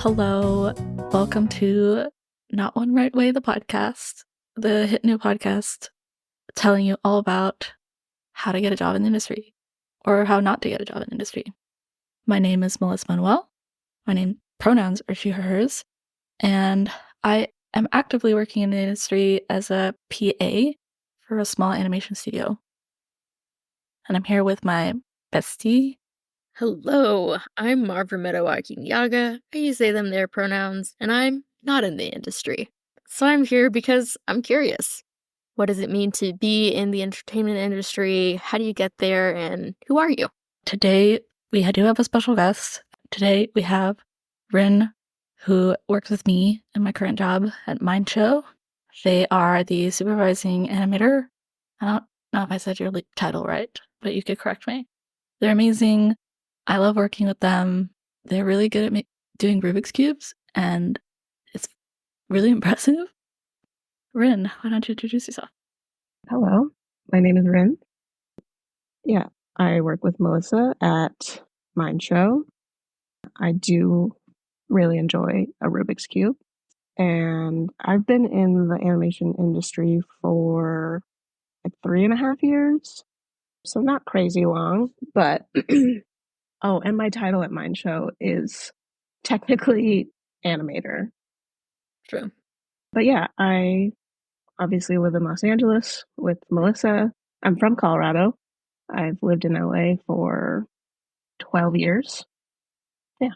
Hello, welcome to Not One Right Way, the podcast, the hit new podcast telling you all about how to get a job in the industry or how not to get a job in the industry. My name is Melissa Manuel. Pronouns are she, her, hers, and I am actively working in the industry as a PA for a small animation studio. And I'm here with my bestie. Hello, I'm Marvin Yaga. I use they, them, their pronouns, and I'm not in the industry. So I'm here because I'm curious. What does it mean to be in the entertainment industry? How do you get there? And who are you? Today, we do have a special guest. Today, we have Rin, who works with me in my current job at Mind Show. They are the supervising animator. I don't know if I said your title right, but you could correct me. They're amazing. I love working with them. They're really good at doing Rubik's Cubes, and it's really impressive. Rin, why don't you introduce yourself? Hello, my name is Rin. Yeah, I work with Melissa at Mind Show. I do really enjoy a Rubik's Cube, and I've been in the animation industry for like 3.5 years, so not crazy long, but oh, and my title at Mind Show is technically animator. True. But yeah, I obviously live in Los Angeles with Melissa. I'm from Colorado. I've lived in LA for 12 years. Yeah.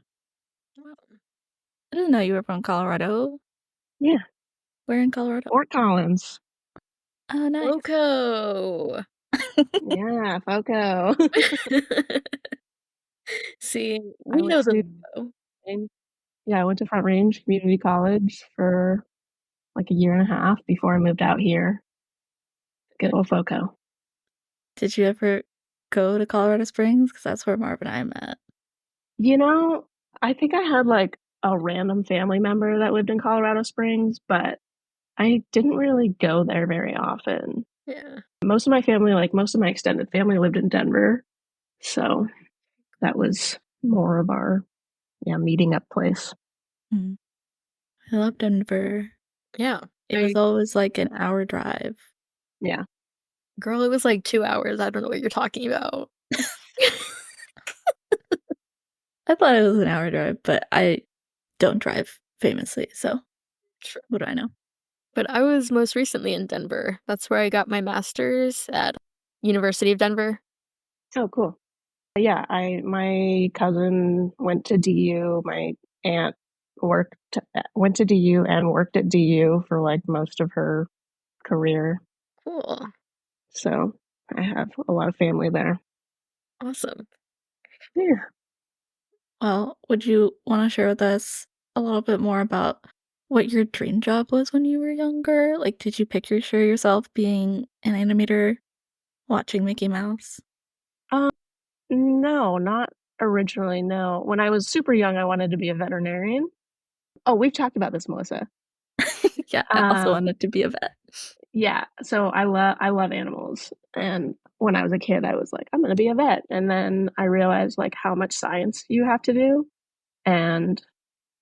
I didn't know you were from Colorado. Yeah. Where in Colorado? Fort Collins. Oh, nice. Loco. Yeah, Foco. See, we know them. Yeah, I went to Front Range Community College for like 1.5 years before I moved out here. Good old Foco. Did you ever go to Colorado Springs? Because that's where Marv and I met. You know, I think I had like a random family member that lived in Colorado Springs, but I didn't really go there very often. Yeah. Most of my family, like most of my extended family, lived in Denver. So that was more of our meeting up place. Mm. I love Denver. Yeah. It was always like an hour drive. Yeah. Girl, it was like 2 hours. I don't know what you're talking about. I thought it was an hour drive, but I don't drive famously, so what do I know? But I was most recently in Denver. That's where I got my master's at University of Denver. Oh, cool. Yeah, my cousin went to DU. My aunt went to DU and worked at DU for like most of her career. Cool. So I have a lot of family there. Awesome. Yeah. Well, would you want to share with us a little bit more about what your dream job was when you were younger? Like, did you picture yourself being an animator, watching Mickey Mouse? No, not originally, no. When I was super young, I wanted to be a veterinarian. Oh, we've talked about this, Melissa. Yeah, I also wanted to be a vet. Yeah, so I love animals, and when I was a kid, I was like, I'm gonna be a vet, and then I realized like how much science you have to do, and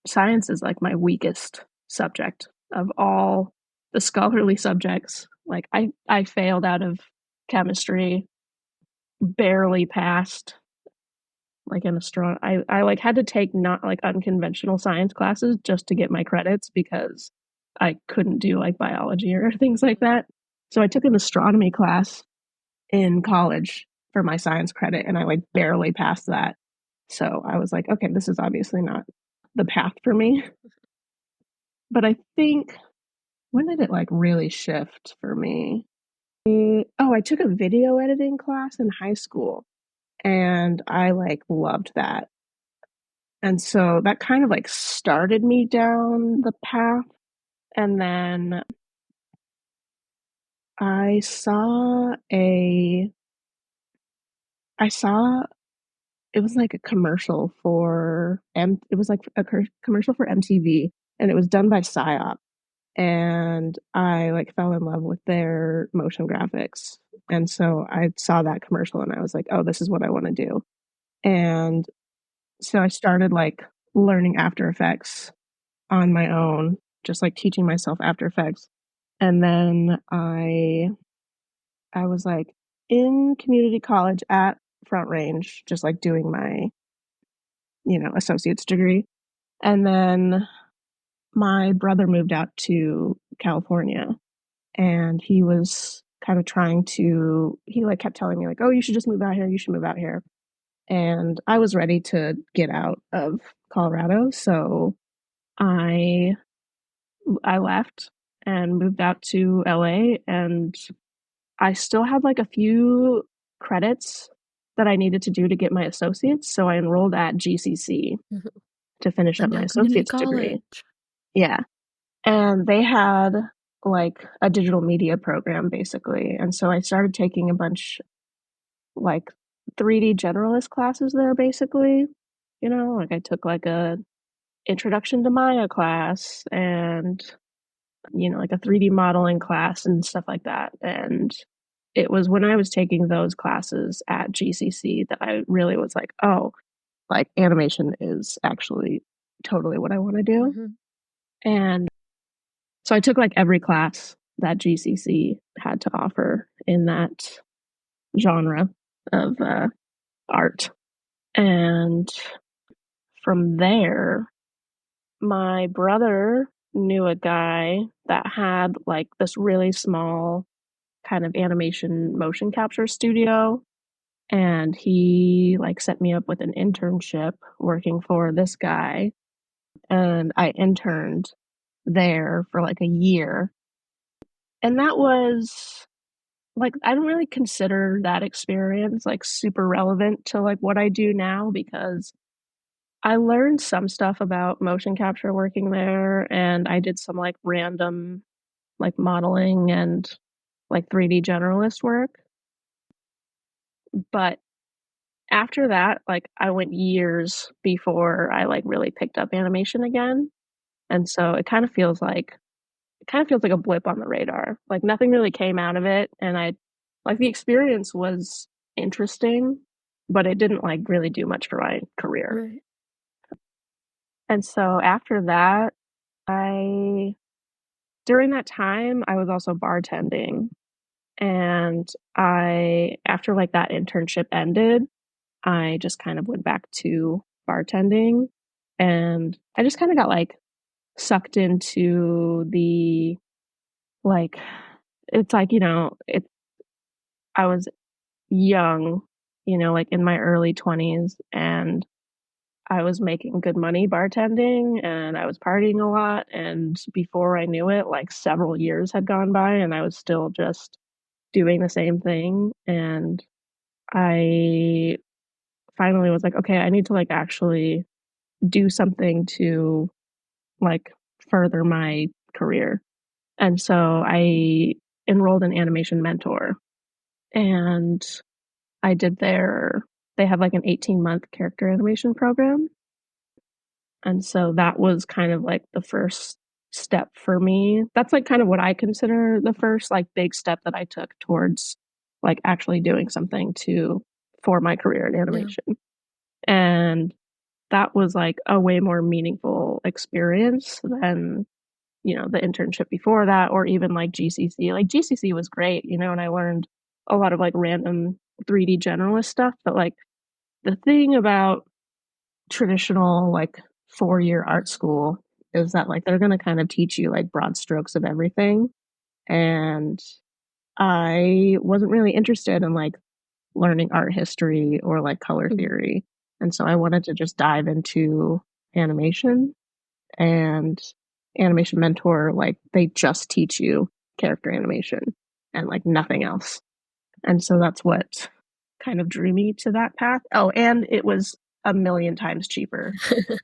science is like my weakest subject of all the scholarly subjects. Like I failed out of chemistry, barely passed. Like in I like had to take not like unconventional science classes just to get my credits because I couldn't do like biology or things like that. So I took an astronomy class in college for my science credit and I like barely passed that. So I was like, okay, this is obviously not the path for me. But I think when did it like really shift for me? Oh, I took a video editing class in high school and I like loved that. And so that kind of like started me down the path. And then I saw it was like a commercial for it was like a commercial for MTV and it was done by PsyOp. And I like fell in love with their motion graphics. And so I saw that commercial and I was like, oh, this is what I want to do. And so I started like learning After Effects on my own, just like teaching myself After Effects. And then I was like in community college at Front Range, just like doing my, associate's degree. And then my brother moved out to California, and he was kind of he like kept telling me like, oh, you should just move out here. You should move out here. And I was ready to get out of Colorado. So I I left and moved out to LA, and I still had like a few credits that I needed to do to get my associates. So I enrolled at GCC to finish up my Glendale Community associate's degree. College. Yeah. And they had like a digital media program basically. And so I started taking a bunch like 3D generalist classes there basically. Like I took like a introduction to Maya class and like a 3D modeling class and stuff like that. And it was when I was taking those classes at GCC that I really was like, oh, like animation is actually totally what I want to do. Mm-hmm. And so I took like every class that GCC had to offer in that genre of art. And from there, my brother knew a guy that had like this really small kind of animation motion capture studio, and he like set me up with an internship working for this guy, and I interned there for like a year. And that was like, I don't really consider that experience like super relevant to like what I do now, because I learned some stuff about motion capture working there, and I did some like random like modeling and like 3D generalist work. But after that, like I went years before I like really picked up animation again. And so it kind of feels like a blip on the radar. Like nothing really came out of it, and I like the experience was interesting, but it didn't like really do much for my career. Right. And so after that, I during that time I was also bartending, and I after like that internship ended, I just kind of went back to bartending, and I just kind of got like sucked into the like it's like, I was young, like in my early 20s, and I was making good money bartending, and I was partying a lot, and before I knew it, like several years had gone by and I was still just doing the same thing. And I finally was like, okay, I need to like actually do something to like further my career. And so I enrolled in Animation Mentor, and I did they have like an 18-month character animation program. And so that was kind of like the first step for me. That's like kind of what I consider the first like big step that I took towards like actually doing something for my career in Yeah. animation. And that was like a way more meaningful experience than, the internship before that, or even like GCC. Like GCC was great, and I learned a lot of like random 3D generalist stuff. But like the thing about traditional like 4-year art school is that like they're going to kind of teach you like broad strokes of everything. And I wasn't really interested in like learning art history or like color Mhm. theory. And so I wanted to just dive into animation. And Animation Mentor, like they just teach you character animation and like nothing else. And so that's what kind of drew me to that path. Oh, and it was a million times cheaper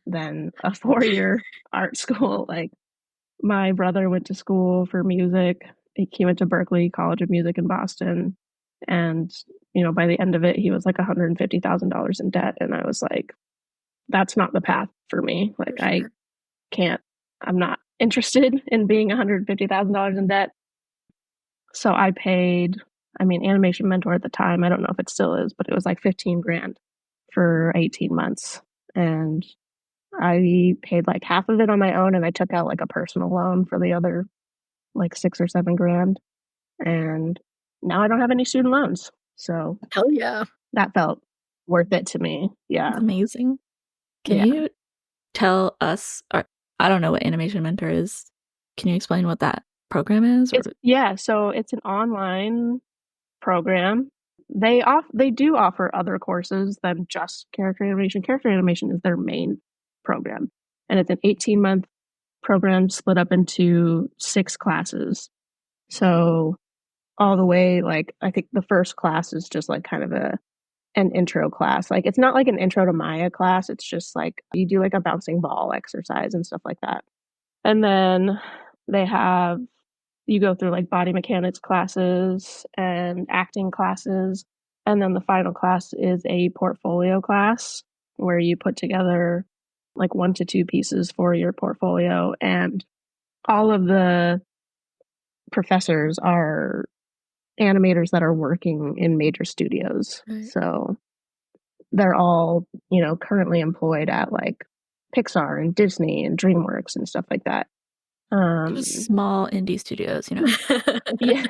than a 4-year art school. Like my brother went to school for music. He went to Berklee College of Music in Boston. And, by the end of it, he was like $150,000 in debt. And I was like, that's not the path for me. For Like sure. can't, I'm not interested in being $150,000 in debt. So Animation Mentor at the time, I don't know if it still is, but it was like 15 grand for 18 months. And I paid like half of it on my own, and I took out like a personal loan for the other like 6 or 7 grand, and now I don't have any student loans. So Hell yeah. that felt worth it to me. That's Yeah. amazing. Can Yeah. you tell us, or I don't know what Animation Mentor is. Can you explain what that program is? Or So it's an online program. They do offer other courses than just character animation. Character animation is their main program, and it's an 18-month program split up into 6 classes. So all the way, like, I think the first class is just like kind of an intro class. Like, it's not like an intro to Maya class. It's just like you do like a bouncing ball exercise and stuff like that. And then they have you go through like body mechanics classes and acting classes. And then the final class is a portfolio class where you put together like 1 to 2 pieces for your portfolio. And all of the professors are animators that are working in major studios. Right. So they're all, currently employed at like Pixar and Disney and DreamWorks and stuff like that. just small indie studios, Yeah,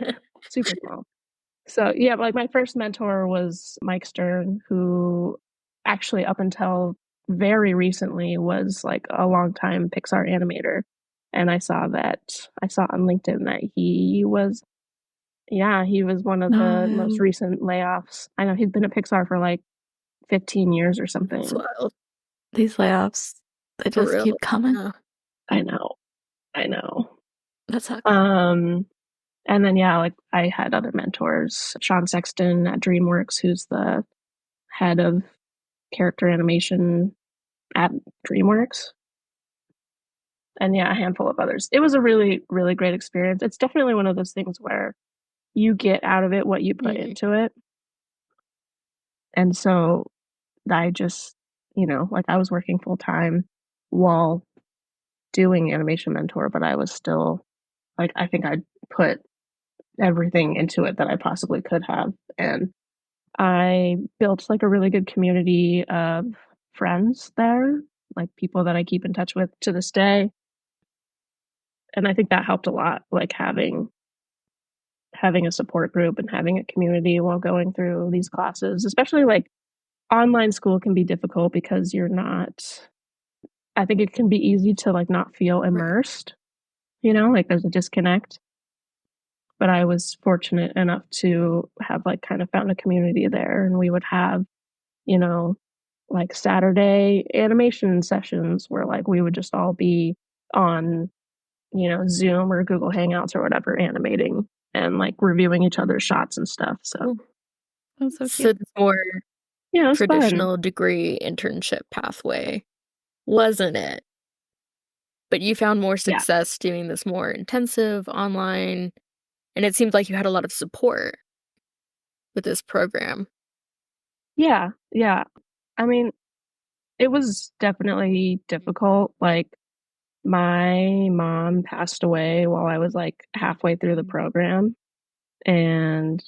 super small. So yeah, like my first mentor was Mike Stern, who actually up until very recently was like a longtime Pixar animator. And I saw on LinkedIn that he was one of the most No, recent layoffs. I know he's been at Pixar for like 15 years or That's something. wild. these layoffs, they For just real. keep coming. Yeah. I know. I know. That sucks. And then yeah, like I had other mentors, Sean Sexton at DreamWorks, who's the head of character animation at DreamWorks. And yeah, a handful of others. It was a really, really great experience. It's definitely one of those things where you get out of it what you put into it. And so I just, like I was working full time while doing Animation Mentor, but I was still like, I think I put everything into it that I possibly could have. And I built like a really good community of friends there, like people that I keep in touch with to this day. And I think that helped a lot, like having a support group and having a community while going through these classes, especially like online school can be difficult because you're not I think it can be easy to like not feel Right. immersed, like there's a disconnect. But I was fortunate enough to have like kind of found a community there, and we would have, you know, like Saturday animation sessions where like we would just all be on, Zoom or Google Hangouts or whatever animating and like reviewing each other's shots and stuff. So Cool. That's so So cute. it's more yeah, it was fun. traditional degree internship pathway, wasn't it? But you found more Yeah. success doing this more intensive online, and it seemed like you had a lot of support with this program. Yeah. Yeah. I mean, it was definitely difficult. Like my mom passed away while I was like halfway through the program, and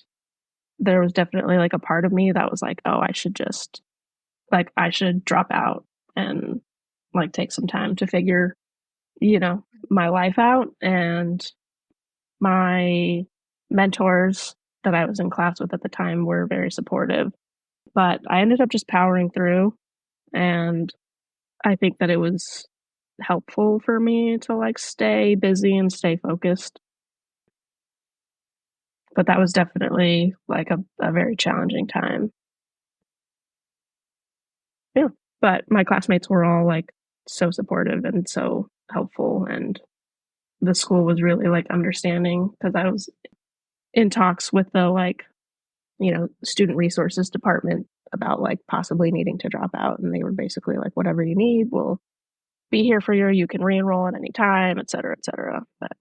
there was definitely like a part of me that was like, oh, I should drop out and like take some time to figure, my life out. And my mentors that I was in class with at the time were very supportive, but I ended up just powering through. And I think that it was helpful for me to like stay busy and stay focused. But that was definitely like a very challenging time. Yeah. But my classmates were all like so supportive and so helpful, and the school was really like understanding because I was in talks with the like, student resources department about like possibly needing to drop out, and they were basically like, whatever you need, we'll be here for you. You can re-enroll at any time, et cetera, et cetera. But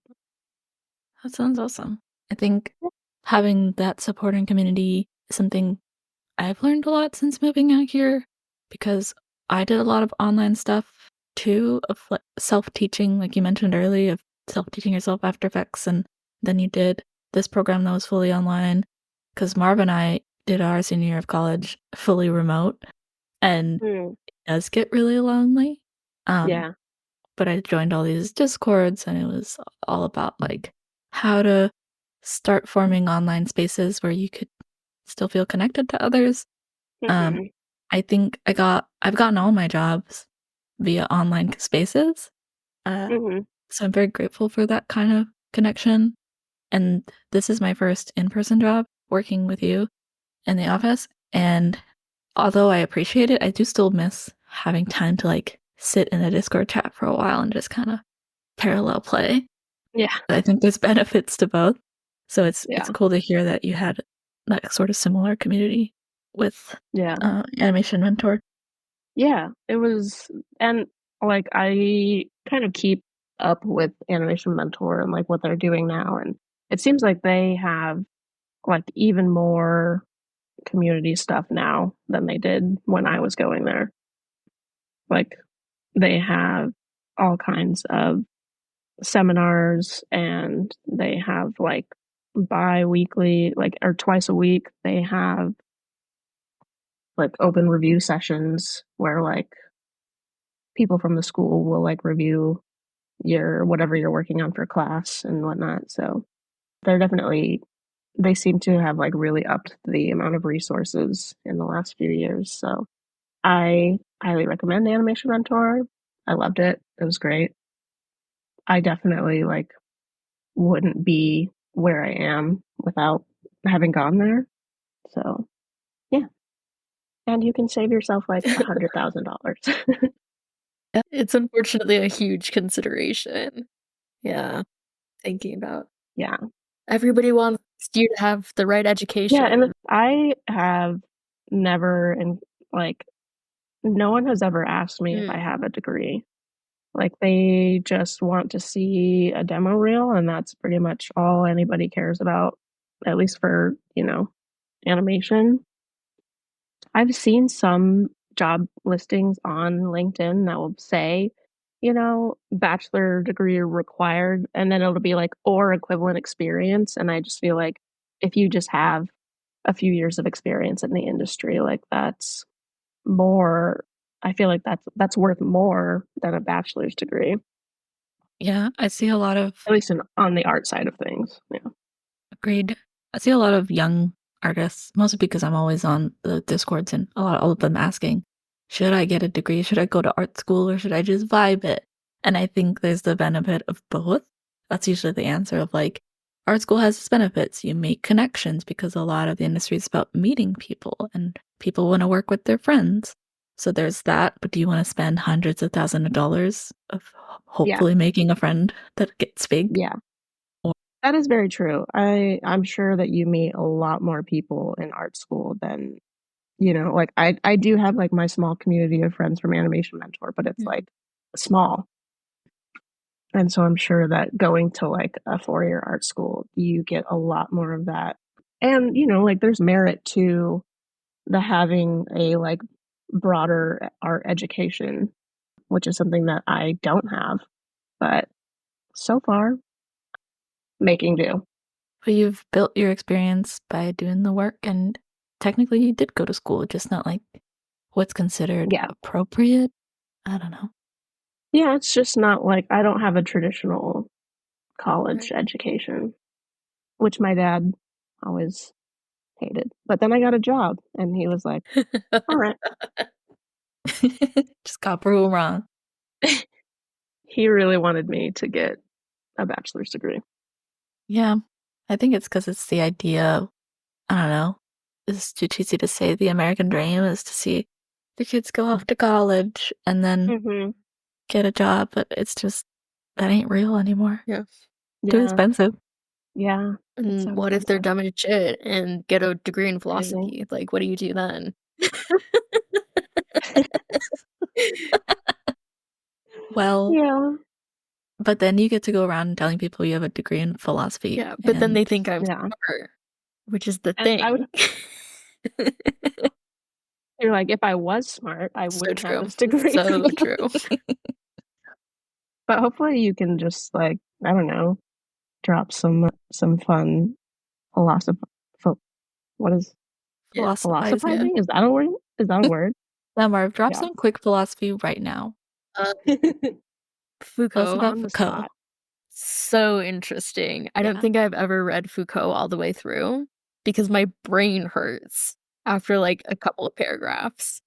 That sounds awesome. I think having that supporting community is something I've learned a lot since moving out here because I did a lot of online stuff too, of like self-teaching, like you mentioned earlier, of self-teaching yourself After Effects, and then you did this program that was fully online. Because Marv and I did our senior year of college fully remote, and it does get really lonely. Yeah. But I joined all these Discords, and it was all about like how to start forming online spaces where you could still feel connected to others. Um, Mhm. I think I've gotten all my jobs via online spaces. Uh, Mhm. so I'm very grateful for that kind of connection. And this is my first in-person job working with you in the office. And although I appreciate it, I do still miss having time to like sit in a Discord chat for a while and just kind of parallel play. Yeah. I think there's benefits to both. So it's Yeah. cool to hear that you had that sort of similar community with Yeah. Animation Mentor. Yeah. It was, and like I kind of keep up with Animation Mentor and like what they're doing now, and it seems like they have like even more community stuff now than they did when I was going there. Like they have all kinds of seminars, and they have like bi-weekly, like, or twice a week, they have like open review sessions where like people from the school will like review your whatever you're working on for class and whatnot. So they're definitely, they seem to have like really upped the amount of resources in the last few years. So I highly recommend Animation Mentor. I loved it. It was great. I definitely like wouldn't be where I am without having gone there. So yeah. And you can save yourself like $100,000. It's unfortunately a huge consideration. Yeah, thinking about Yeah. everybody wants you to have the right Yeah. And education. I have never, and like, no one has ever asked me if I Mm, have a degree. Like, they just want to see a demo reel, and that's pretty much all anybody cares about, at least for, animation. I've seen some job listings on LinkedIn that will say, bachelor degree required, and then it'll be like, or equivalent experience. And I just feel like if you just have a few years of experience in the industry, like that's more, I feel like that's worth more than a bachelor's degree, Yeah, I see a lot of at least on the art side of things. Yeah. agreed. I see a lot of young artists, mostly because I'm always on the Discords and all of them asking, should I get a degree? Should I go to art school or should I just vibe it? And I think there's the benefit of both. That's usually the answer of like, art school has its benefits. You make connections because a lot of the industry is about meeting people and people want to work with their friends. So there's that. But do you want to spend hundreds of thousands of dollars of Yeah. hopefully making a friend that gets big? Yeah. That is very true. I'm sure that you meet a lot more people in art school than, like I do have like my small community of friends from Animation Mentor, but it's mm. like small. And so I'm sure that going to like a 4-year art school, you get a lot more of that. And, like there's merit to the having a like broader art education, which is something that I don't have. But so far, making do. But you've built your experience by doing the work, and technically you did go to school, just not like what's considered Yeah. appropriate. I don't know. Yeah, it's just not like I don't have a traditional college Right. education, which my dad always hated. But then I got a job and he was like, all right. Just got proven wrong. He really wanted me to get a bachelor's degree. Yeah, I think it's because it's the idea. I don't know. It's too cheesy to say the American dream is to see the kids go off to college and then Mm-hmm. get a job, but it's just that ain't real anymore. Yeah. Too Yeah. expensive. Yeah. It's so And what if they're expensive. dumb as shit and get a degree in Crazy. philosophy? Like, what do you do then? Well, Yeah. but then you get to go around telling people you have a degree in philosophy, Yeah, but then and they think I'm Yeah. smart, which is the And I would, thing. you're like, if I was smart, I So wouldn't have true. this degree. So true. But hopefully you can just like, I don't know, drop some fun philosoph what is Yeah. philosophizing. philosophizing? Is that a word? Is that a word? Now, Marv, drop Yeah. some quick philosophy right now. Tell us Foucault. about On the Foucault. spot. So interesting. I don't Yeah. think I've ever read Foucault all the way through because my brain hurts after like a couple of paragraphs.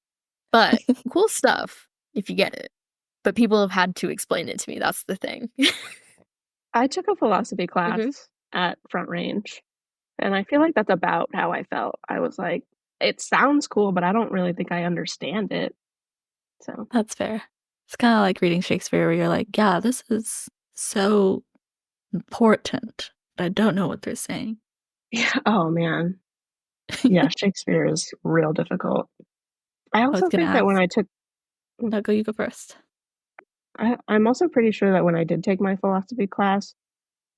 But cool stuff if you get it. But people have had to explain it to me. That's the thing. I took a philosophy class Mhm. at Front Range, and I feel like that's about how I felt. I was like, it sounds cool, but I don't really think I understand it. So, That's fair. It's kind of like reading Shakespeare where you're like, yeah, this is so important, but I don't know what they're saying. yeah. Oh man. Yeah, Shakespeare is real difficult. I I was also gonna think that when ask. I took No, you go first. I'm also pretty sure that when I did take my philosophy class,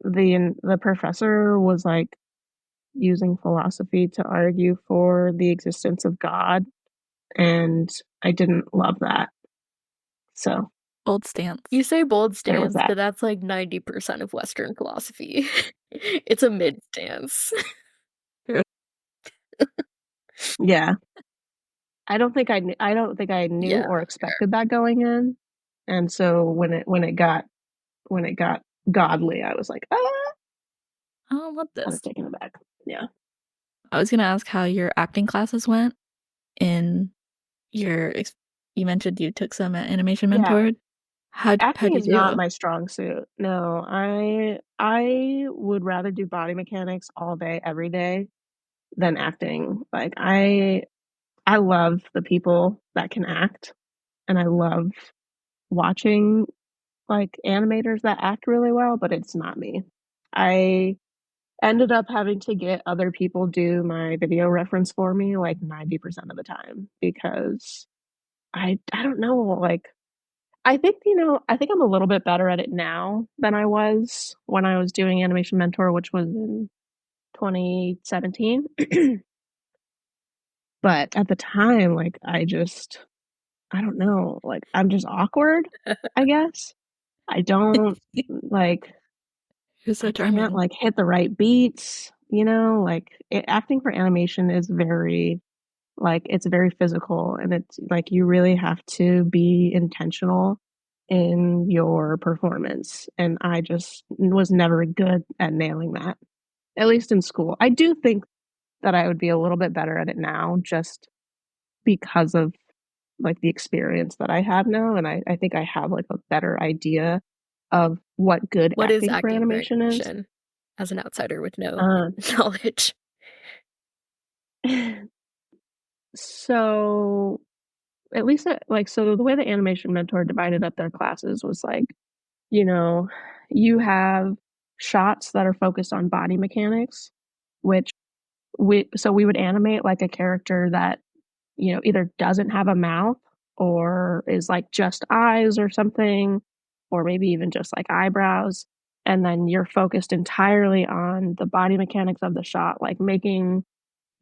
the professor was like using philosophy to argue for the existence of God, and I didn't love that. So Bold stance. You say bold there was stance, that. but that's like 90% of Western philosophy. It's a mid stance. True. Yeah. I don't think I knew Yeah. or expected that going in. And so when it got godly, I was like, ah, I don't want kind of this. taken aback. Yeah. I was gonna ask how your acting classes went in your. You mentioned you took some at Animation Yeah. Mentored. How'd Acting you is not do? my strong suit. No, I would rather do body mechanics all day, every day than acting. Like I love the people that can act, and I love watching like animators that act really well, but it's not me. I ended up having to get other people do my video reference for me like 90% of the time because I don't know, like I think, I think I'm a little bit better at it now than I was when I was doing Animation Mentor, which was in 2017. But at the time, like I don't know, like I'm just awkward, I guess. I don't like You're so I can't charming. like hit the right beats, like acting for animation is very like it's very physical, and it's like you really have to be intentional in your performance, and I just was never good at nailing that, at least in school. I do think that I would be a little bit better at it now just because of like the experience that I have now, and I think I have like a better idea of what good What is acting for acting for animation is. animation as an outsider with no Uh, knowledge? so at least like so the way the animation mentor divided up their classes was like, you know, you have shots that are focused on body mechanics, which we would animate like a character that, either doesn't have a mouth or is like just eyes or something, or maybe even just like eyebrows. And then you're focused entirely on the body mechanics of the shot, like making,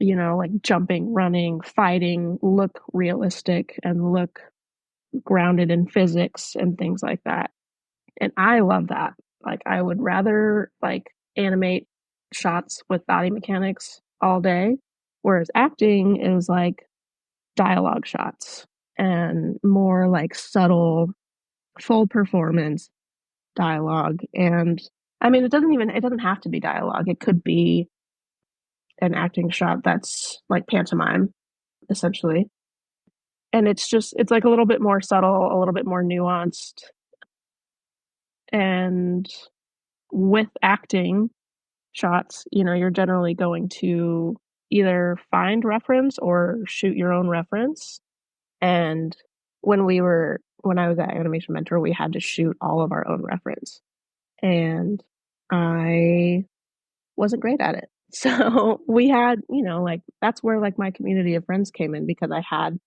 like jumping, running, fighting look realistic and look grounded in physics and things like that. And I love that. Like I would rather like animate shots with body mechanics all day, whereas acting is like dialogue shots and more like subtle full performance dialogue. And I mean it doesn't have to be dialogue. It could be an acting shot that's like pantomime essentially. And it's like a little bit more subtle, a little bit more nuanced. And with acting shots, you're generally going to either find reference or shoot your own reference. And when I was at Animation Mentor, we had to shoot all of our own reference. And I wasn't great at it. So we had, like that's where like my community of friends came in because I had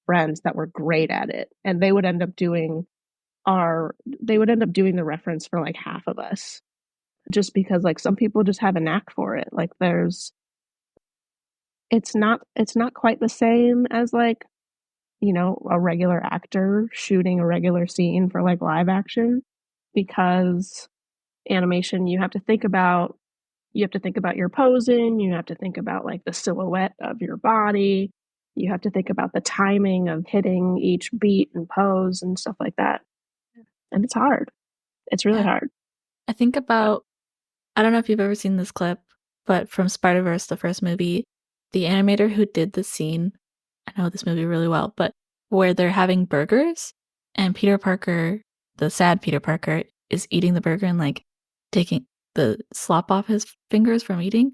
friends that were great at it, and they would end up doing the reference for like half of us just because like some people just have a knack for it. Like it's not quite the same as like, a regular actor shooting a regular scene for like live action, because animation you have to think about your posing, you have to think about like the silhouette of your body, you have to think about the timing of hitting each beat and pose and stuff like that. and it's hard. It's really hard. I think about, I don't know if you've ever seen this clip, but from Spider-Verse, the first movie, the animator who did the scene, I know this movie really well, but where they're having burgers and Peter Parker, the sad Peter Parker, is eating the burger and like taking the slop off his fingers from eating.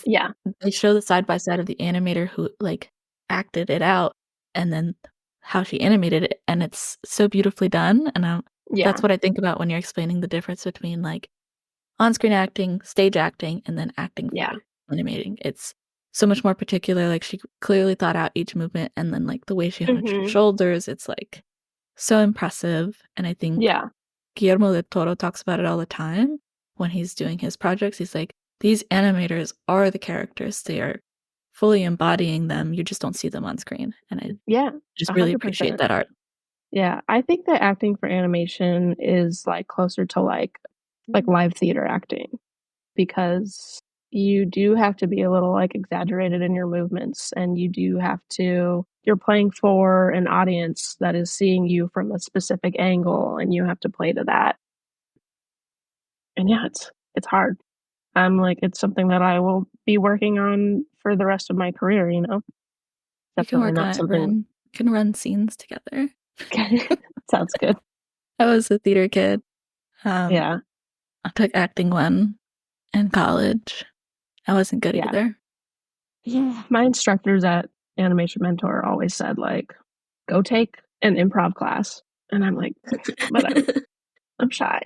Yeah. They show the side by side of the animator who like acted it out and then how she animated it, and it's so beautifully done. And Yeah. that's what I think about when you're explaining the difference between like on-screen acting, stage acting, and then acting for Yeah. animating. It's so much more particular. Like she clearly thought out each movement, and then like the way she hunched her shoulders, it's like so impressive. And I think Yeah. Guillermo del Toro talks about it all the time when he's doing his projects. He's like, these animators are the characters. They are fully embodying them. You just don't see them on screen. And I Yeah. just really appreciate 100%. that art. Yeah. I think that acting for animation is like closer to like live theater acting, because you do have to be a little like exaggerated in your movements, and you do have to, you're playing for an audience that is seeing you from a specific angle, and you have to play to that. And yeah, it's hard. I'm like, it's something that I will be working on for the rest of my career, you know? We can Definitely work on not it, something. can run scenes together. Sounds good. I was a theater kid. Yeah. I took acting one in college. I wasn't good Yeah. either. Yeah. My instructors at Animation Mentor always said, like, go take an improv class. And I'm like, but I'm shy.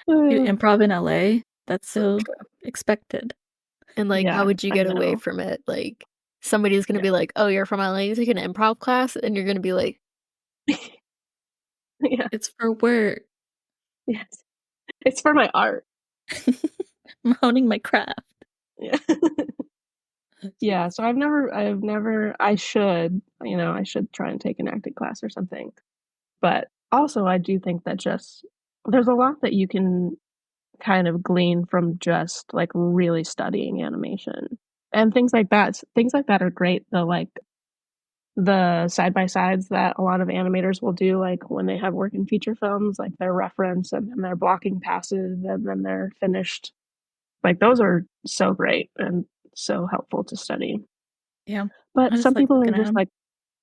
You improv in LA? That's so expected. And, like, how Yeah, would you I get away know. from it? Like, somebody's gonna be Yeah. like, "Oh, you're from LA, you take an improv class?" And you're gonna be like, Yeah. It's for work. Yes. It's for my art. I'm honing my craft. Yeah. Yeah, so I should, I should try and take an acting class or something. But also I do think that just there's a lot that you can kind of glean from just like really studying animation. And things like that. Things like that are great. The side by sides that a lot of animators will do, like when they have working feature films, like their reference and then their blocking passes and then they're finished. Like those are so great and so helpful to study. Yeah. But I just some like people are looking at just them. like,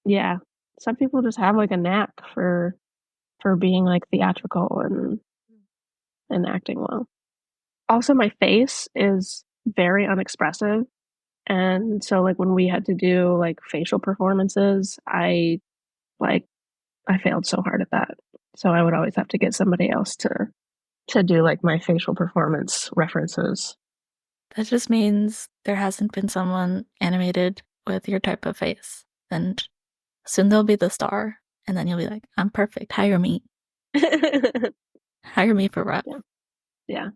yeah, some people just have like a knack for being like theatrical and acting well. Also, my face is very unexpressive. And so like when we had to do like facial performances, like I failed so hard at that. So I would always have to get somebody else to do like my facial performance references. That just means there hasn't been someone animated with your type of face. And soon they'll be the star. And then you'll be like, I'm perfect. Hire me. Hire me for rep. Yeah. Yeah.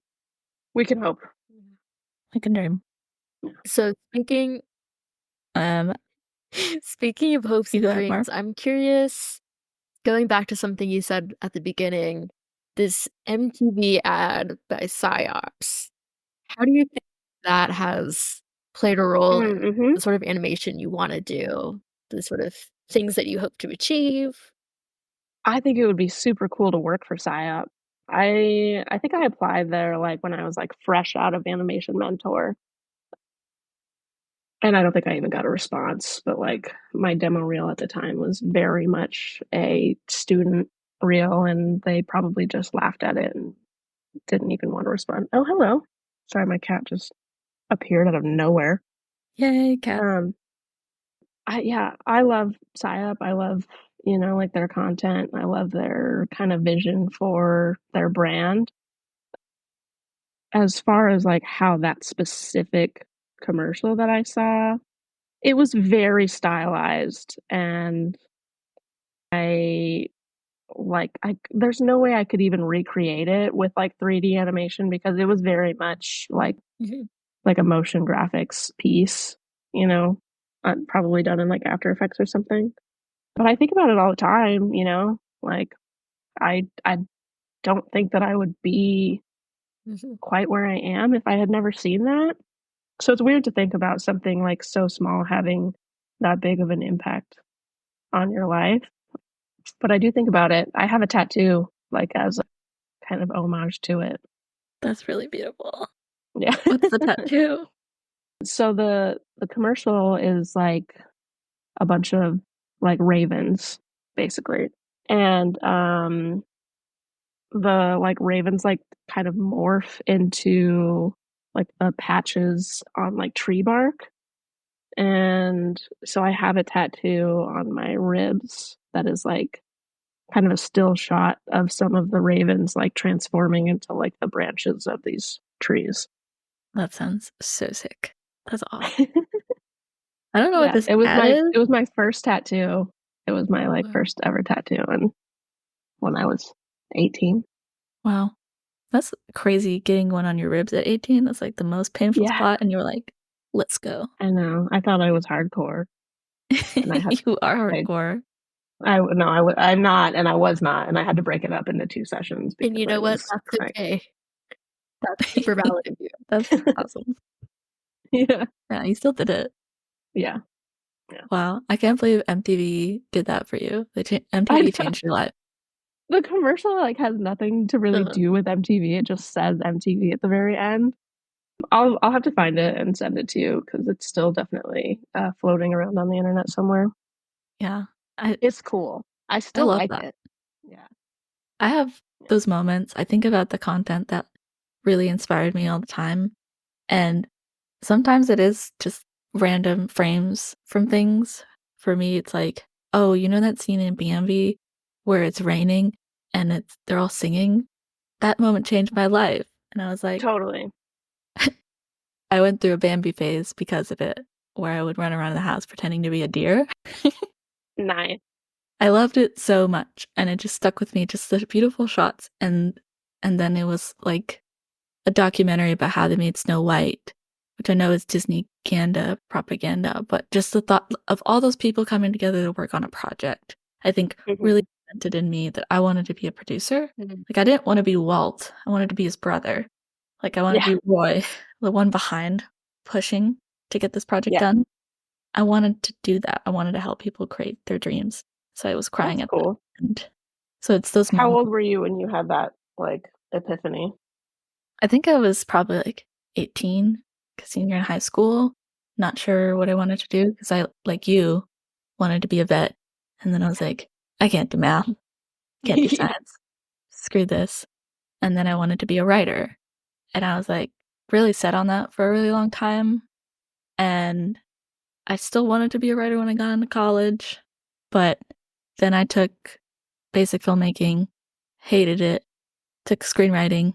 We can hope. I can dream. so Um, speaking of hopes you and go ahead, Marv. dreams, I'm curious, going back to something you said at the beginning, this MTV ad by PsyOps. How do you think that has played a role in Mm-hmm. the sort of animation you wanna do, the sort of things that you hope to achieve? I think it would be super cool to work for PsyOp. I think I applied there like when I was like fresh out of Animation Mentor. And I don't think I even got a response, but like my demo reel at the time was very much a student reel and they probably just laughed at it and didn't even want to respond. Oh, hello. Sorry, my cat just appeared out of nowhere. Yay, cat. I love PsyOp. I love, like their content. I love their kind of vision for their brand. As far as like how that specific commercial that I saw, it was very stylized and I I there's no way I could even recreate it with like 3D animation because it was very much Mhm. like a motion graphics piece, you know, probably done in like After Effects or something. But I think about it all the time, like I don't think that I would be Mhm. quite where I am if I had never seen that. So it's weird to think about something like so small having that big of an impact on your life. But I do think about it. I have a tattoo, like, as a kind of homage to it. That's really beautiful. Yeah. What's the tattoo? So the commercial is like a bunch of like ravens, basically. And the like ravens like kind of morph into like the patches on like tree bark. And so I have a tattoo on my ribs that is like kind of a still shot of some of the ravens like transforming into like the branches of these trees. That sounds so sick. That's awesome. I don't know what Yeah, this cat is. it was my first tattoo. It was my like Wow. first ever tattoo, and when I was 18. Wow. That's crazy getting one on your ribs at 18. That's like the most painful Yeah, spot, and you were like, let's go. I know. I thought I was hardcore, and I had You are I hardcore. I'm not, and I was not, and I had to break it up into 2 sessions And because you I know what? was That's like, okay. That's super valid of you. That's awesome. yeah, Yeah, you still did it. yeah. Wow. I can't believe MTV did that for you. I MTV know. changed your life. The commercial like has nothing to really do with MTV. It just says MTV at the very end. I'll have to find it and send it to you because it's still definitely floating around on the internet somewhere. Yeah. I It's cool. I I still love like that. it. Yeah. I have those moments. I think about the content that really inspired me all the time. And sometimes it is just random frames from things. For me, it's like, oh, you know that scene in Bambi where it's raining and they're all singing? That moment changed my life. And I was like, Totally. I went through a Bambi phase because of it, where I would run around the house pretending to be a deer. Nice. I loved it so much, and it just stuck with me, just the beautiful shots. And then it was like a documentary about how they made Snow White, which I know is Disney Canada propaganda, but just the thought of all those people coming together to work on a project, I think really cemented in me that I wanted to be a producer. Like I didn't want to be Walt. I wanted to be his brother. Like I wanted to Yeah. be Roy, the one behind pushing to get this project Yeah. done. I wanted to do that. I wanted to help people create their dreams. So I was crying That's at the cool. end. So it's those How moments. old were you when you had that like epiphany? I think I was probably like 18, senior in high school. Not sure what I wanted to do because I, like you, wanted to be a vet. And then I was like, I can't do math, can't do Yeah. science. Screw this. And then I wanted to be a writer. And I was like really set on that for a really long time. And I still wanted to be a writer when I got into college. But then I took basic filmmaking, hated it, took screenwriting,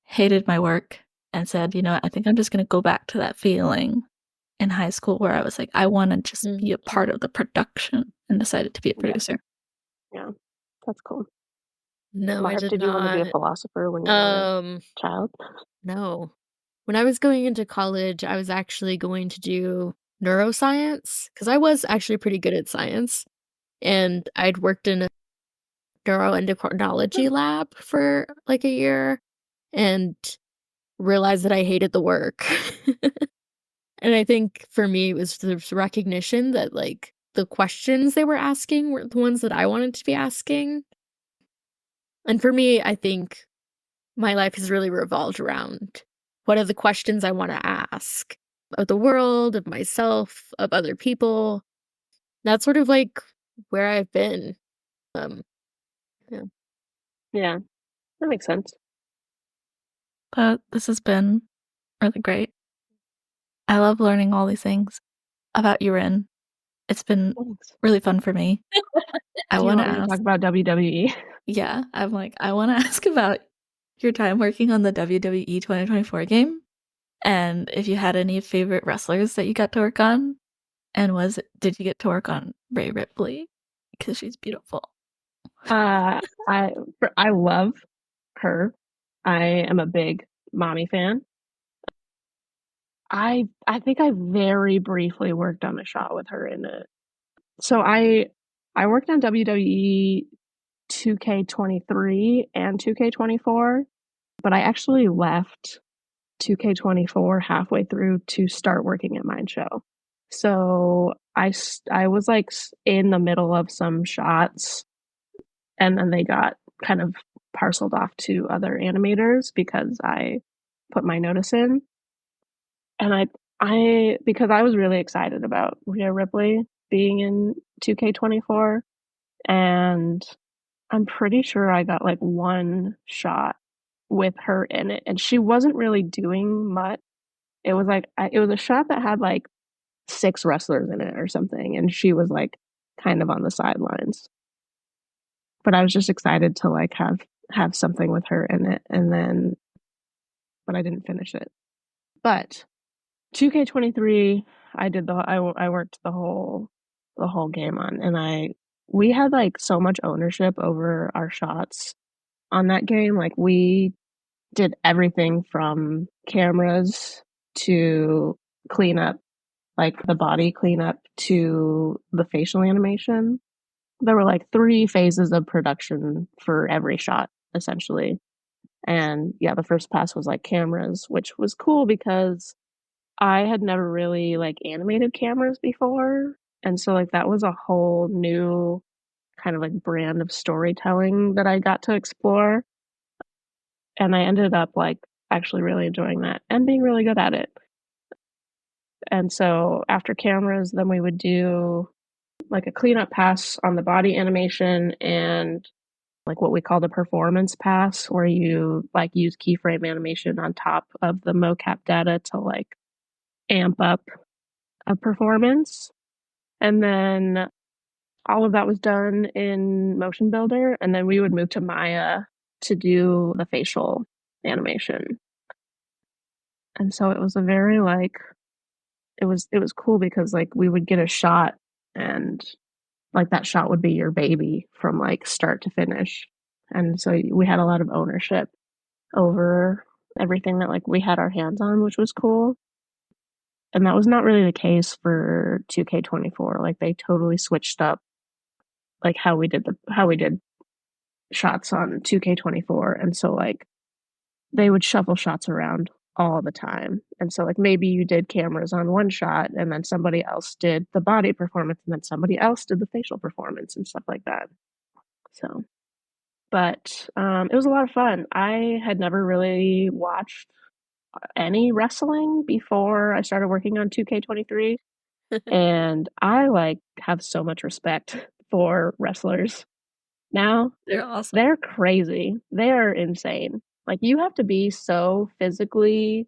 hated my work, and said, you know, I think I'm just going to go back to that feeling in high school where I was like, I want to just be a part of the production, and decided to be a producer. Yeah. That's cool. No, I Marv, did did you want to be a not. philosopher when you were a child? No. When I was going into college, I was actually going to do neuroscience because I was actually pretty good at science. And I'd worked in a neuroendocrinology lab for like a year and realized that I hated the work. And I think for me, it was the recognition that like the questions they were asking were the ones that I wanted to be asking. And for me, I think my life has really revolved around what are the questions I want to ask of the world, of myself, of other people. That's sort of like where I've been. Um, yeah. Yeah. That makes sense. But this has been really great. I love learning all these things about you, Rin. It's been Thanks. really fun for me. I Do you want to want me to talk ask, about WWE? yeah, I'm like, I want to ask about your time working on the WWE 2024 game, and if you had any favorite wrestlers that you got to work on, and did you get to work on Rhea Ripley? Because she's beautiful. I I love her. I am a big mommy fan. I think I very briefly worked on a shot with her in it. So I worked on WWE 2K23 and 2K24, but I actually left 2K24 halfway through to start working at Mind Show. So I was like in the middle of some shots and then they got kind of parceled off to other animators because I put my notice in. And I because I was really excited about Rhea Ripley being in 2K24, and I'm pretty sure I got like one shot with her in it, and she wasn't really doing much. It was like it was a shot that had like six wrestlers in it or something, and she was like kind of on the sidelines. But I was just excited to like have something with her in it, and then but I didn't finish it. But 2K23, I worked the whole game on, and we had like so much ownership over our shots on that game. Like we did everything from cameras to cleanup, like the body cleanup to the facial animation. There were like three phases of production for every shot, essentially. And yeah, the first pass was like cameras, which was cool because I had never really like animated cameras before. And so like that was a whole new kind of like brand of storytelling that I got to explore. And I ended up like actually really enjoying that and being really good at it. And so after cameras, then we would do like a cleanup pass on the body animation and like what we call the performance pass, where you like use keyframe animation on top of the mocap data to like amp up a performance. And then all of that was done in Motion Builder, and then we would move to Maya to do the facial animation. And so it was a very like it was cool because like we would get a shot, and like that shot would be your baby from like start to finish. And so we had a lot of ownership over everything that like we had our hands on, which was cool. And that was not really the case for 2K24. Like they totally switched up like how we did shots on 2K24, and so like they would shuffle shots around all the time. And so like maybe you did cameras on one shot and then somebody else did the body performance and then somebody else did the facial performance and stuff like that. So but it was a lot of fun. I had never really watched any wrestling before I started working on 2K23, and I like have so much respect for wrestlers now. They're awesome. They're crazy. They are insane. Like you have to be so physically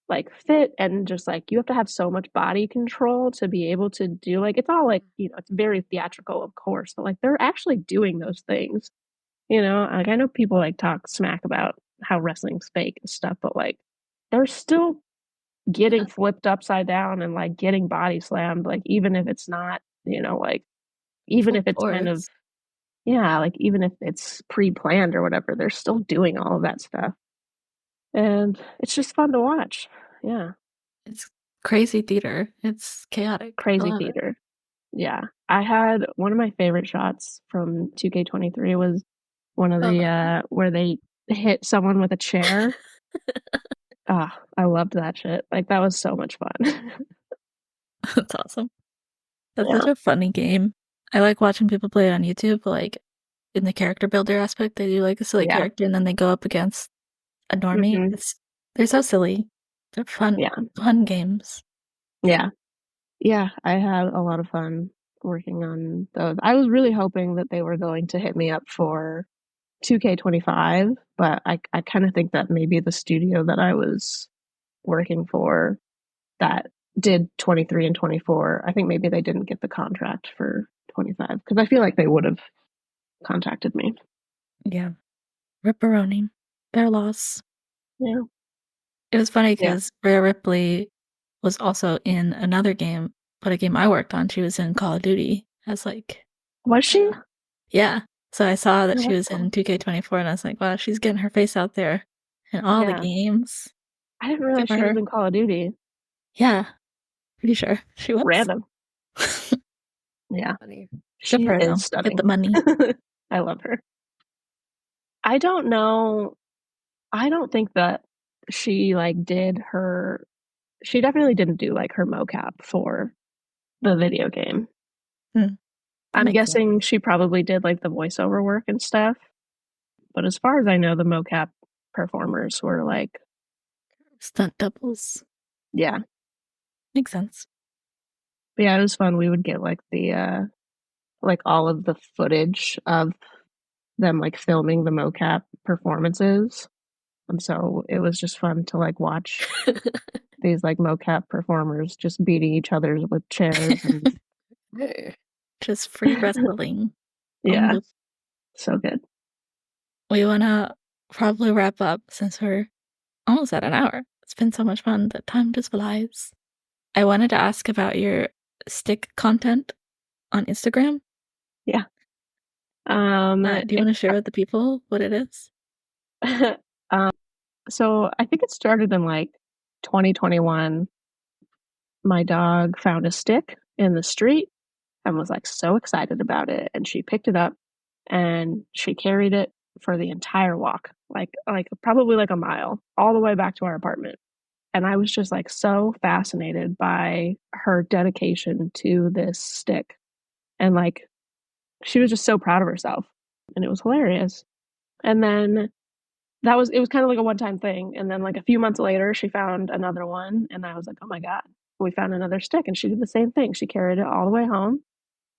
like fit, and just like you have to have so much body control to be able to do like it's all like, you know, it's very theatrical, of course, but like they're actually doing those things. You know, like I know people like talk smack about how wrestling's fake and stuff, but like they're still getting Yeah. flipped upside down and like getting body slammed, like even if it's not, you know, like even Full if it's kind of force. yeah, like even if it's pre-planned or whatever, they're still doing all of that stuff. And it's just fun to watch. Yeah. It's crazy theater. It's chaotic. I Crazy love it. theater. Yeah. I had one of my favorite shots from 2K23 was one of Oh, the where they hit someone with a chair. Ah, I loved that shit. Like that was so much fun. that's awesome. That's Yeah. such a funny game. I like watching people play it on YouTube, but like in the character builder aspect, they do like a silly Yeah. character and then they go up against a normie. Mhm. They're so silly. They're Yeah. fun games. Yeah. Yeah, I had a lot of fun working on those. I was really hoping that they were going to hit me up for 2K25, but I kind of think that maybe the studio that I was working for that did 23 and 24, I think maybe they didn't get the contract for 25 because I feel like they would have contacted me. Yeah. Ripperoni. Their loss. Yeah. It was funny Yeah. because Rhea Ripley was also in another game, but a game I worked on, she was in Call of Duty as like, Was she? yeah. So I saw that Oh, she that's was in cool. 2K24 and I was like, wow, she's getting her face out there in all the Yeah. games. I didn't Good realize for she was her. in Call of Duty. Yeah, pretty sure she was. Random. Yeah. Funny. Good She for her is though. Get stunning. the money. I love her. I don't know. I don't think that she like did her she definitely didn't do like her mocap for the video game. Hmm. I'm makes sense. guessing she probably did like the voiceover work and stuff. But as far as I know, the mocap performers were like, Stunt doubles. yeah. Makes sense. But yeah, it was fun. We would get like the like all of the footage of them like filming the mocap performances. And so it was just fun to like watch these like mocap performers just beating each other with chairs and Just free wrestling. yeah, so good. We wanna probably wrap up since we're almost at an hour. It's been so much fun that time just flies. I wanted to ask about your stick content on Instagram. Yeah. Do you want to share with the people what it is? So I think it started in like 2021. My dog found a stick in the street and was like so excited about it, and she picked it up and she carried it for the entire walk, like probably like a mile, all the way back to our apartment. And I was just like so fascinated by her dedication to this stick. And like she was just so proud of herself. And it was hilarious. And then it was kind of like a one-time thing. And then like a few months later she found another one and I was like, "Oh my God, we found another stick." And she did the same thing. She carried it all the way home.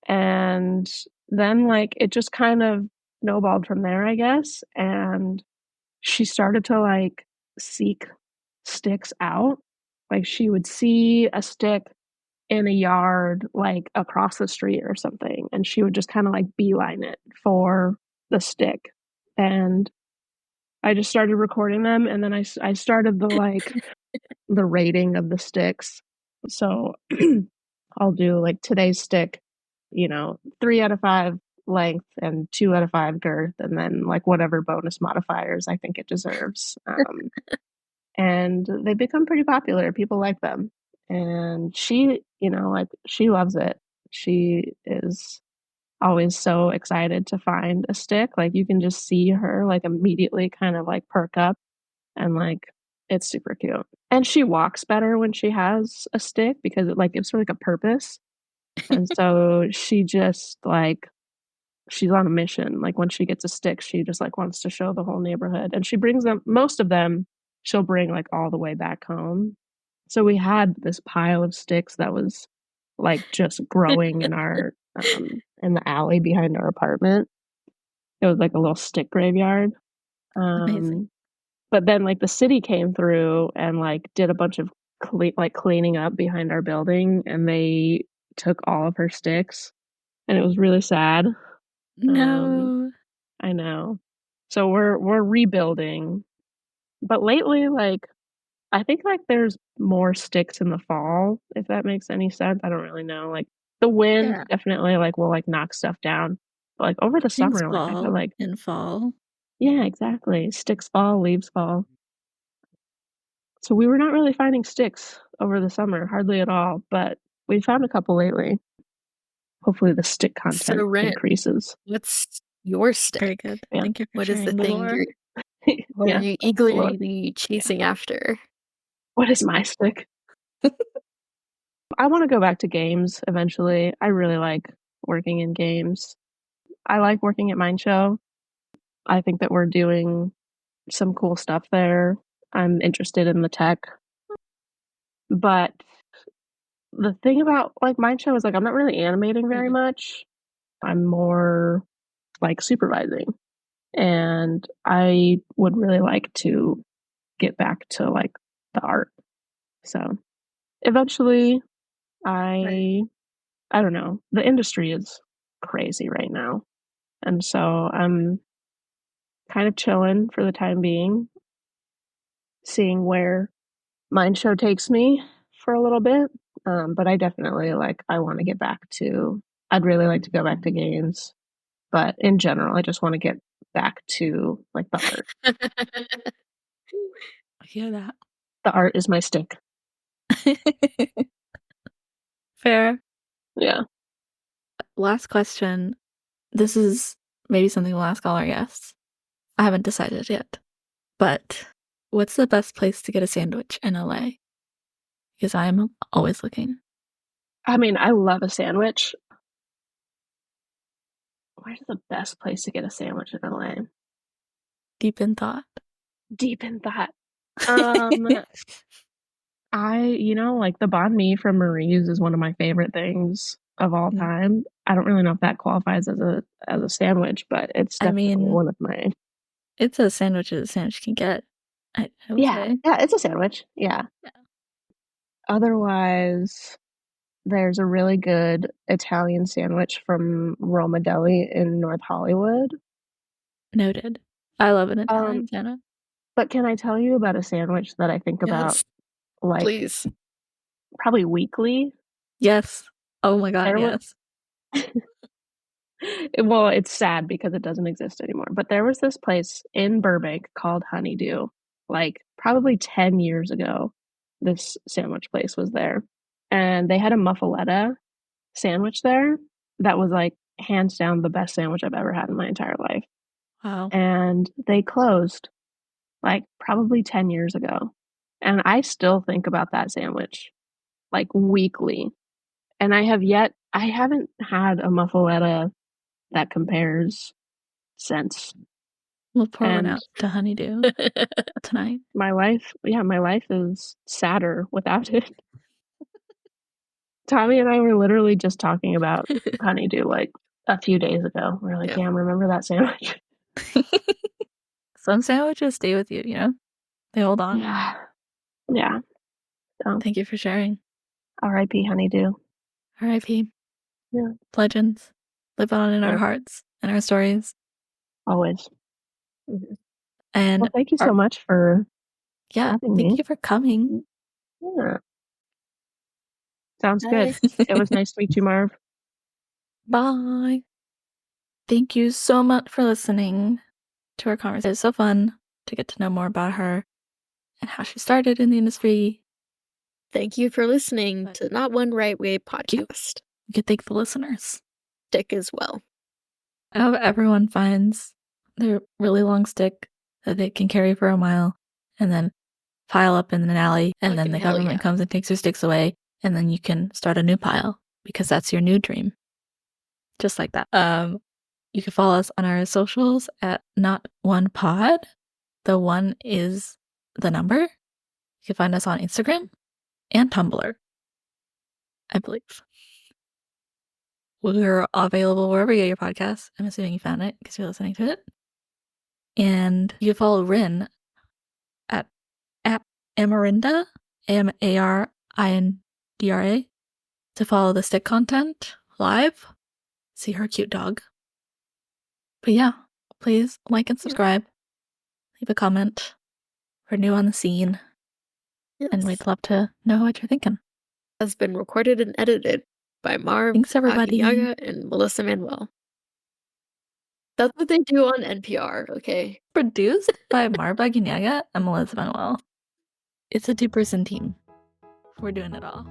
And then like it just kind of snowballed from there, I guess. And she started to like seek sticks out. Like she would see a stick in a yard like across the street or something, and she would just kind of like beeline it for the stick. And I just started recording them, and then I started the like the rating of the sticks. So I'll do like today's stick, 3 out of 5 length and 2 out of 5 girth, and then like whatever bonus modifiers I think it deserves. And they become pretty popular. People like them. And she, like she loves it. She is always so excited to find a stick. Like you can just see her like immediately kind of like perk up and like it's super cute. And she walks better when she has a stick because it like gives her like a purpose. And so she just like she's on a mission. Like when she gets a stick, she just like wants to show the whole neighborhood. And she brings them most of them she'll bring like all the way back home. So we had this pile of sticks that was like just growing in our in the alley behind our apartment. It was like a little stick graveyard. Amazing. But then like the city came through and like did a bunch of cleaning up behind our building, and they took all of her sticks, and it was really sad. No. I know. So we're rebuilding. But lately, like I think like there's more sticks in the fall, if that makes any sense. I don't really know. Like the wind Yeah. definitely like will like knock stuff down. But like over the Things summer, like I feel fall like in fall. yeah, exactly. Sticks fall, leaves fall. So we were not really finding sticks over the summer, hardly at all, but we found a couple lately. Hopefully the stick So, content Ren, increases. what's your Very stick? good. Yeah. Thank you for What is the sharing the thing lore. what are Yeah. you Lore. eagerly chasing after? What is my stick? I want to go back to games eventually. I really like working in games. I like working at Mind Show. I think that we're doing some cool stuff there. I'm interested in the tech. But the thing about like Mind Show is like I'm not really animating very much. I'm more like supervising. And I would really like to get back to like the art. So eventually Right. I don't know. The industry is crazy right now. And so I'm kind of chilling for the time being, seeing where Mind Show takes me for a little bit. But I definitely like I want to get back to I'd really like to go back to games. But in general, I just want to get back to like the art. I hear that. The art is my stick. Fair. Yeah. Last question. This is maybe something we'll ask all our guests. I haven't decided yet. But what's the best place to get a sandwich in LA? Because I'm always looking. I mean, I love a sandwich. Where's the best place to get a sandwich in LA? Deep in thought. Deep in thought. Like the banh mi from Marie's is one of my favorite things of all time. I don't really know if that qualifies as a sandwich, but it's I definitely mean, one of my. it's a sandwich as a sandwich can get. I would say. Yeah, it's a sandwich. Yeah. Otherwise, there's a really good Italian sandwich from Roma Deli in North Hollywood. Noted. I love an Italian sandwich. But can I tell you about a sandwich that I think about, Yes, like, please. probably weekly? Yes. Oh my god, There was yes. well, it's sad because it doesn't exist anymore, but there was this place in Burbank called Honeydew, like, probably 10 years ago, this sandwich place was there, and they had a muffaletta sandwich there that was, like, hands down the best sandwich I've ever had in my entire life, Wow. and they closed, like, probably 10 years ago, and I still think about that sandwich, like, weekly, and I haven't had a muffaletta that compares since. We'll pour one And out to Honeydew tonight. my life is sadder without it. Tommy and I were literally just talking about Honeydew like a few days ago. We were like, yeah, remember that sandwich? Some sandwiches stay with you, you know? They hold on. Yeah. So, Thank you for sharing. R.I.P. Honeydew. R.I.P. Yeah. Legends live on in our Yeah. hearts and our stories. Always. And Well, thank you so much for having me. Thank you for coming. Yeah. Sounds Bye. good. It was nice to meet you, Marv. Bye. Thank you so much for listening to our conversation. It's so fun to get to know more about her and how she started in the industry. Thank you for listening to Not One Right Way podcast. You could thank the listeners. Stick as well. I hope everyone finds their really long stick that they can carry for a mile and then pile up in an alley, and then the government comes and takes your sticks away, and then you can start a new pile because that's your new dream. Just like that. You can follow us on our socials at Not One Pod. The one is the number. You can find us on Instagram and Tumblr, I believe. We're available wherever you get your podcasts. I'm assuming you found it because you're listening to it. And you can follow Rin at Amarinda, Marindra, to follow the stick content live. See her cute dog. But yeah, please like and subscribe. Leave a comment. We're new on the scene. Yes. And we'd love to know what you're thinking. Has been recorded and edited by Marv, Thanks, everybody. Akinyaga, and Melissa Manuel. That's what they do on NPR, okay? Produced by Marv Akinyaga and Melissa Manuel. It's a 2-person team. We're doing it all.